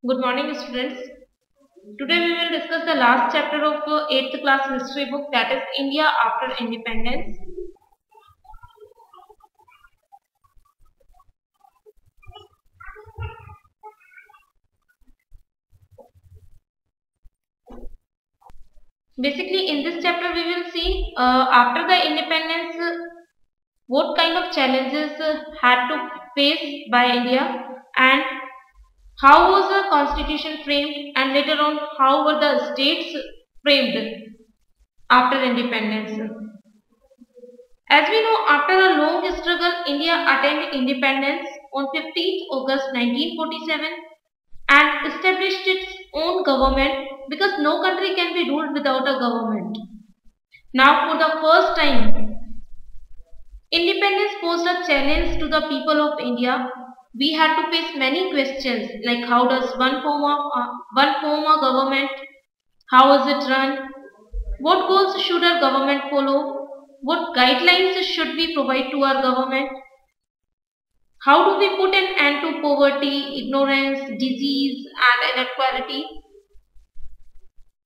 Good morning, students. Today we will discuss the last chapter of 8th class history book, that is India after independence. Basically, in this chapter we will see after the independence what kind of challenges had to face by India, and how was the constitution framed, and later on how were the states framed after independence. As we know, after a long struggle, India attained independence on 15th August 1947 and established its own government, because no country can be ruled without a government. Now, for the first time, independence posed a challenge to the people of India. We had to face many questions like how does one form a government, how is it run, what goals should our government follow, what guidelines should we provide to our government, how do we put an end to poverty, ignorance, disease and inequality?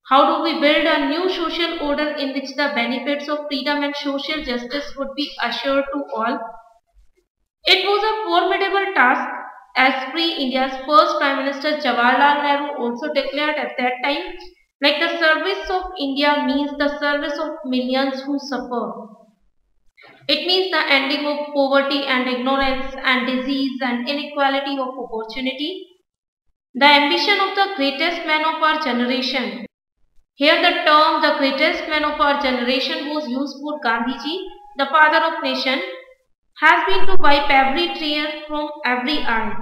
How do we build a new social order in which the benefits of freedom and social justice would be assured to all? It was a formidable task, as Free India's first Prime Minister Jawaharlal Nehru also declared at that time, like the service of India means the service of millions who suffer. It means the ending of poverty and ignorance and disease and inequality of opportunity. The ambition of the greatest man of our generation. Here the term the greatest man of our generation was used for Gandhiji, the father of nation, has been to wipe every tear from every eye.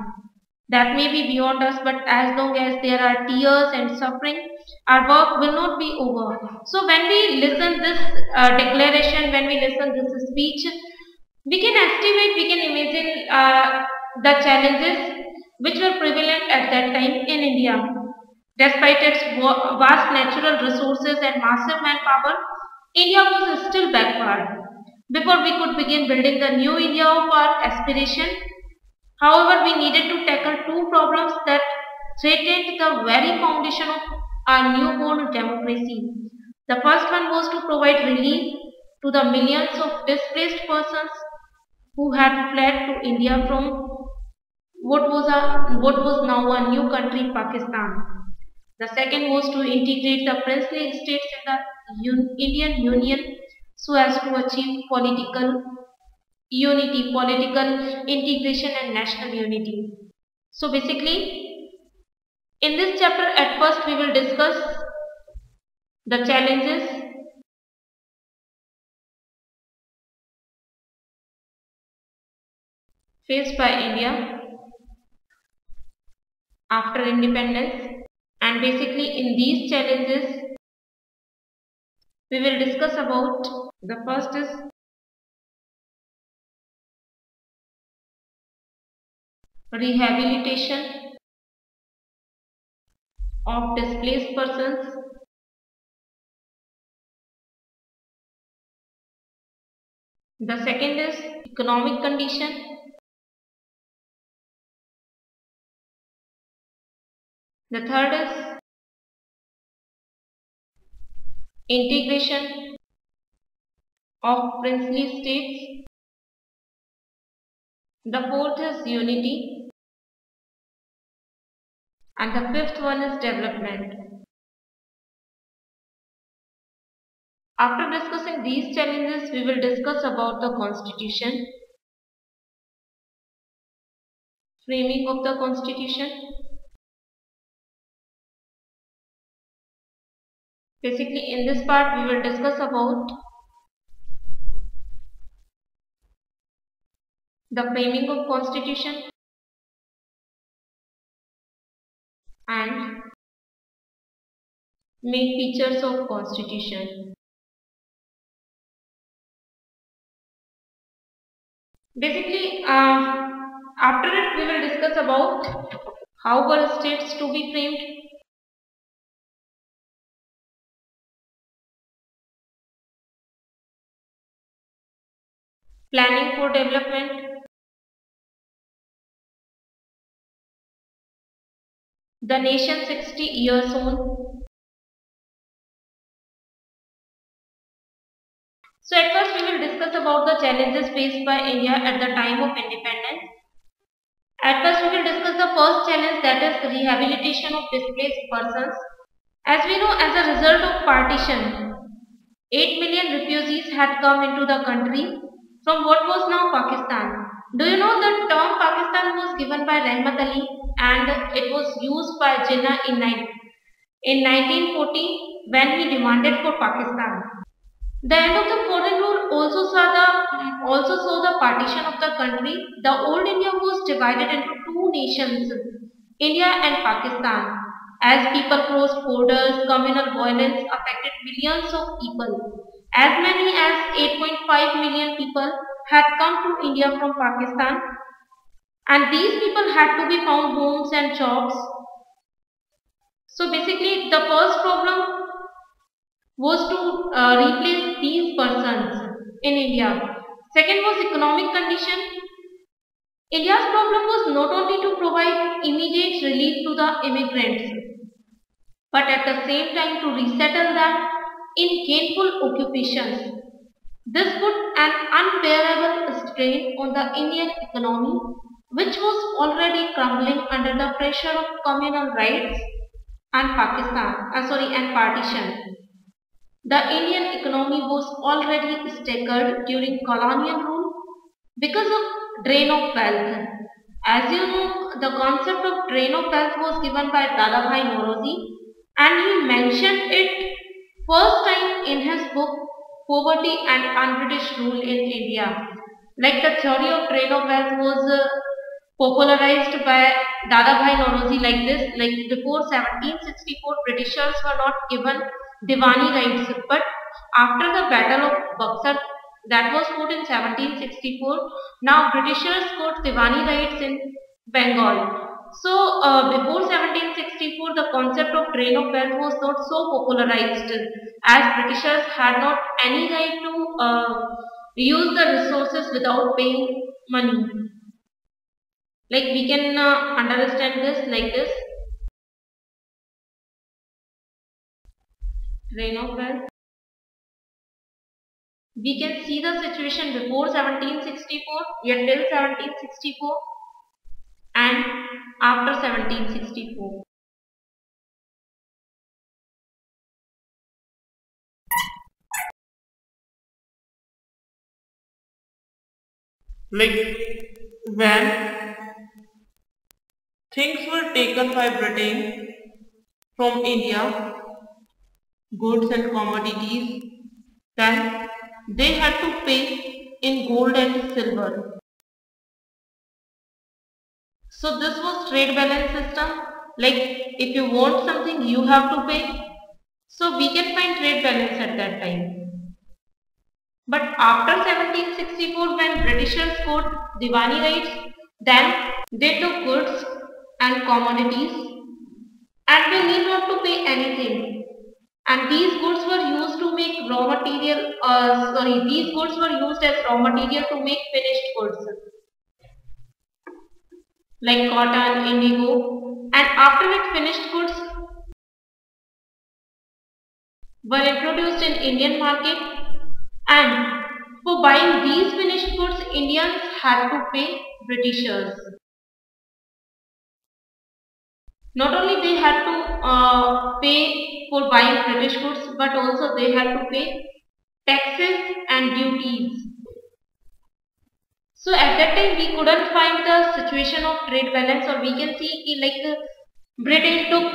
That may be beyond us, but as long as there are tears and suffering, our work will not be over. So when we listen this declaration, when we listen this speech, we can estimate, we can imagine the challenges which were prevalent at that time in India. Despite its vast natural resources and massive manpower, India was still backward. Before we could begin building the new India of our aspiration, however, we needed to tackle two problems that threatened the very foundation of our newborn democracy. The first one was to provide relief to the millions of displaced persons who had fled to India from what was now a new country, Pakistan. The second was to integrate the princely states in the Indian Union so as to achieve political unity, political integration and national unity. So basically, in this chapter at first we will discuss the challenges faced by India after independence, and basically in these challenges we will discuss about the first is rehabilitation of displaced persons. The second is economic condition. The third is integration of princely states. The fourth is unity. And the fifth one is development. After discussing these challenges, we will discuss about the constitution, framing of the constitution. Basically, in this part, we will discuss about the framing of constitution and main features of constitution. Basically, after it, we will discuss about how were states to be framed, planning for development, the nation 60 years old. So at first we will discuss about the challenges faced by India at the time of independence. At first we will discuss the first challenge, that is the rehabilitation of displaced persons. As we know, as a result of partition, 8 million refugees had come into the country from what was now Pakistan. Do you know the term Pakistan was given by Rahmat Ali and it was used by Jinnah in 1940 when he demanded for Pakistan. The end of the foreign rule also saw the partition of the country. The old India was divided into two nations, India and Pakistan. As people crossed borders, communal violence affected millions of people. As many as 8.5 million people had come to India from Pakistan, and these people had to be found homes and jobs. So basically, the first problem was to replace these persons in India. Second was economic condition. India's problem was not only to provide immediate relief to the immigrants, but at the same time to resettle them in gainful occupations. This put an unbearable strain on the Indian economy, which was already crumbling under the pressure of communal rights and and partition. The Indian economy was already staggered during colonial rule because of drain of wealth. As you know, the concept of drain of wealth was given by Dadabhai Norozi and he mentioned it first time in his book Poverty and Un-British Rule in India. Like the theory of drain of wealth was popularized by Dadabhai Norozi like this, like before 1764 Britishers were not given Diwani rights, but after the battle of Buxar that was fought in 1764, now Britishers got Diwani rights in Bengal. So before 1764 the concept of drain of wealth was not so popularized as Britishers had not any right to use the resources without paying money. Like we can understand this like this. Drain of wealth. We can see the situation before 1764, yet till 1764 and after 1764. Like when things were taken by Britain from India, goods and commodities, then they had to pay in gold and silver. So this was trade balance system. Like if you want something, you have to pay. So we can find trade balance at that time. But after 1764, when Britishers got Diwani rights, then they took goods and commodities and they need not to pay anything. And these goods were used to make raw material, these goods were used as raw material to make finished goods like cotton, indigo, and after it finished goods were introduced in Indian market, and for buying these finished goods Indians had to pay Britishers. Not only they had to pay for buying British goods, but also they had to pay taxes and duties. So at that time we couldn't find the situation of trade balance, or we can see Britain took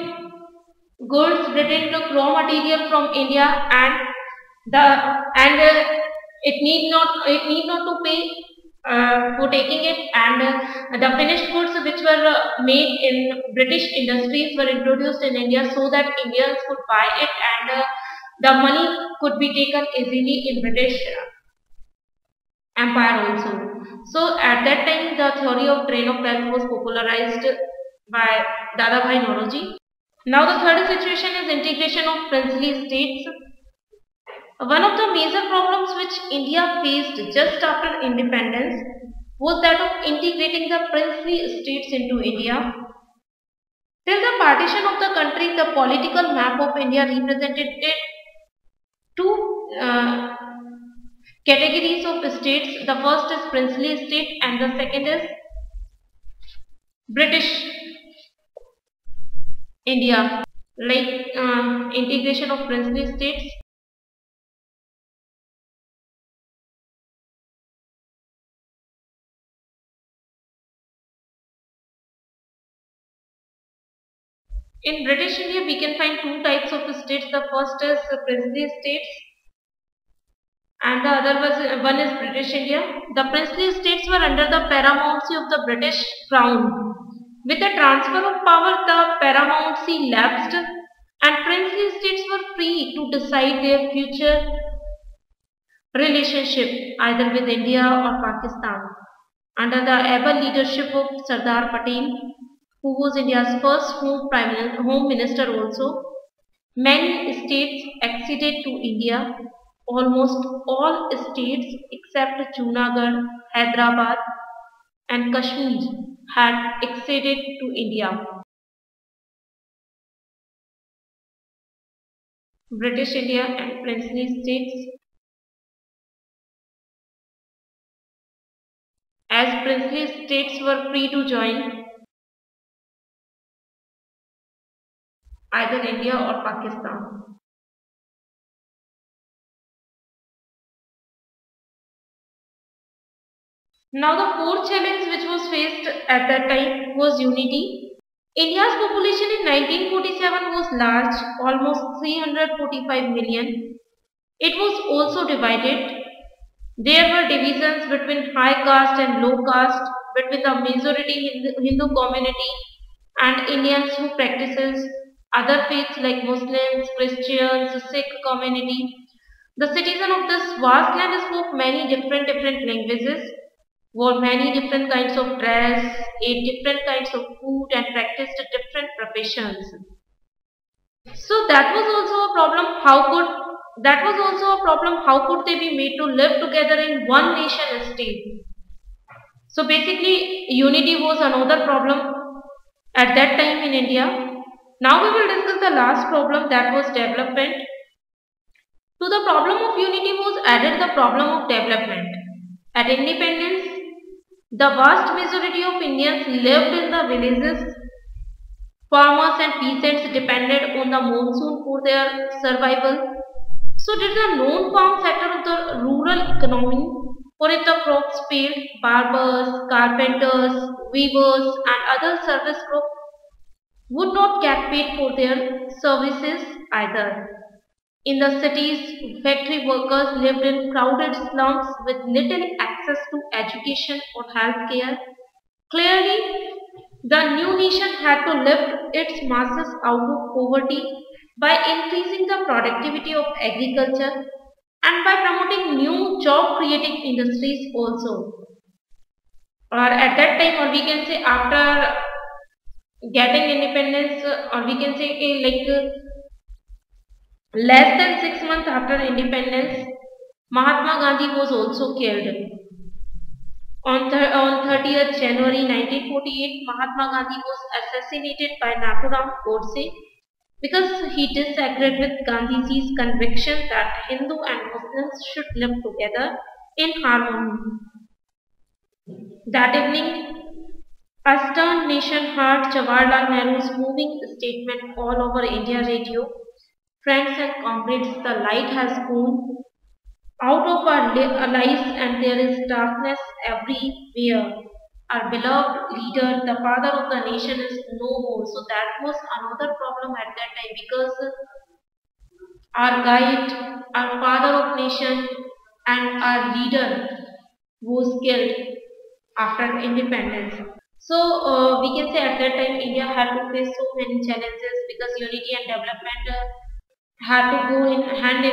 goods, Britain took raw material from India, and it need not to pay for taking it, and the finished goods which were made in British industries were introduced in India so that Indians could buy it, and the money could be taken easily in British Empire also. So at that time the theory of drain of wealth was popularized by Dadabhai Noroji. Now the third situation is integration of princely states. One of the major problems which India faced just after independence was that of integrating the princely states into India. Till the partition of the country, the political map of India represented two categories of states. The first is princely state and the second is British India. Like integration of princely states. In British India, we can find two types of states. The first is princely states and the other one is British India. The princely states were under the paramountcy of the British Crown. With the transfer of power, the paramountcy lapsed and princely states were free to decide their future relationship either with India or Pakistan. Under the able leadership of Sardar Patel, who was India's first home minister also, many states acceded to India. Almost all states except Junagadh, Hyderabad and Kashmir had acceded to India. British India and princely states. As princely states were free to join either India or Pakistan. Now the fourth challenge which was faced at that time was unity. India's population in 1947 was large, almost 345 million. It was also divided. There were divisions between high caste and low caste, between the majority Hindu community and Indians who practices other faiths like Muslims, Christians, Sikh community. The citizens of this vast land spoke many different languages, wore many different kinds of dress, ate different kinds of food and practiced different professions. So that was also a problem how could they be made to live together in one nation state. So basically unity was another problem at that time in India. Now we will discuss the last problem, that was development. To the problem of unity was added the problem of development. At independence, the vast majority of Indians lived in the villages. Farmers and peasants depended on the monsoon for their survival. So did the non-farm sector of the rural economy, for if the crops failed, barbers, carpenters, weavers and other service groups would not get paid for their services either. In the cities, factory workers lived in crowded slums with little access to education or health care. Clearly, the new nation had to lift its masses out of poverty by increasing the productivity of agriculture and by promoting new job creating industries also. Or at that time, or we can say after getting independence, or we can say less than 6 months after independence, Mahatma Gandhi was also killed. On 30th January 1948, Mahatma Gandhi was assassinated by Nathuram Godse because he disagreed with Gandhiji's conviction that Hindu and Muslims should live together in harmony. That evening, a stern nation heard Jawaharlal Nehru's moving statement all over India radio. Friends and comrades, the light has gone out of our lives and there is darkness everywhere. Our beloved leader, the father of the nation is no more. So that was another problem at that time because our guide, our father of nation and our leader was killed after independence. So we can say at that time India had to face so many challenges because unity and development had to go in hand.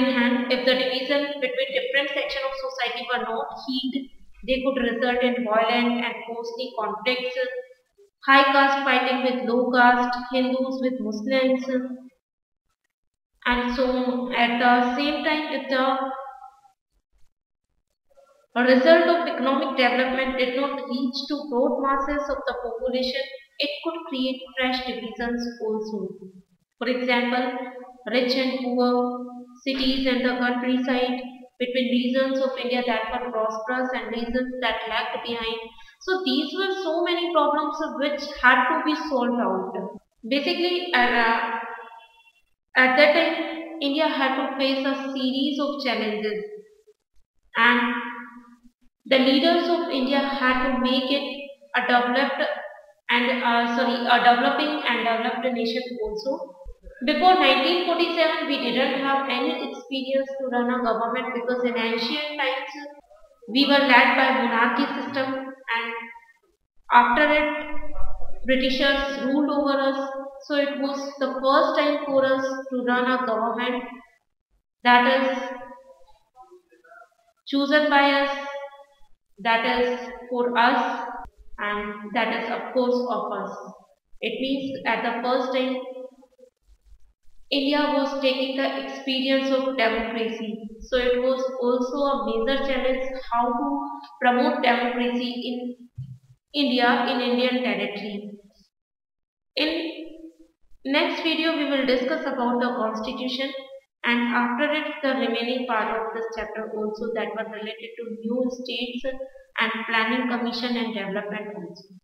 If the division between different sections of society were not healed, they could result in violent and costly conflicts, high caste fighting with low caste, Hindus with Muslims, and so at the same time, if the result of economic development did not reach to broad masses of the population, it could create fresh divisions also. For example, rich and poor, cities and the countryside, between regions of India that were prosperous and regions that lagged behind. So these were so many problems which had to be solved out. Basically, at that time, India had to face a series of challenges, and the leaders of India had to make it a developed a developing and developed nation also. Before 1947, we didn't have any experience to run a government because in ancient times we were led by monarchy system, and after it Britishers ruled over us. So it was the first time for us to run a government that is chosen by us, that is for us, and that is of course of us. It means at the first time India was taking the experience of democracy. So it was also a major challenge how to promote democracy in India in Indian territory. In next video we will discuss about the constitution, and after it the remaining part of this chapter also that were related to new states and planning commission and development also.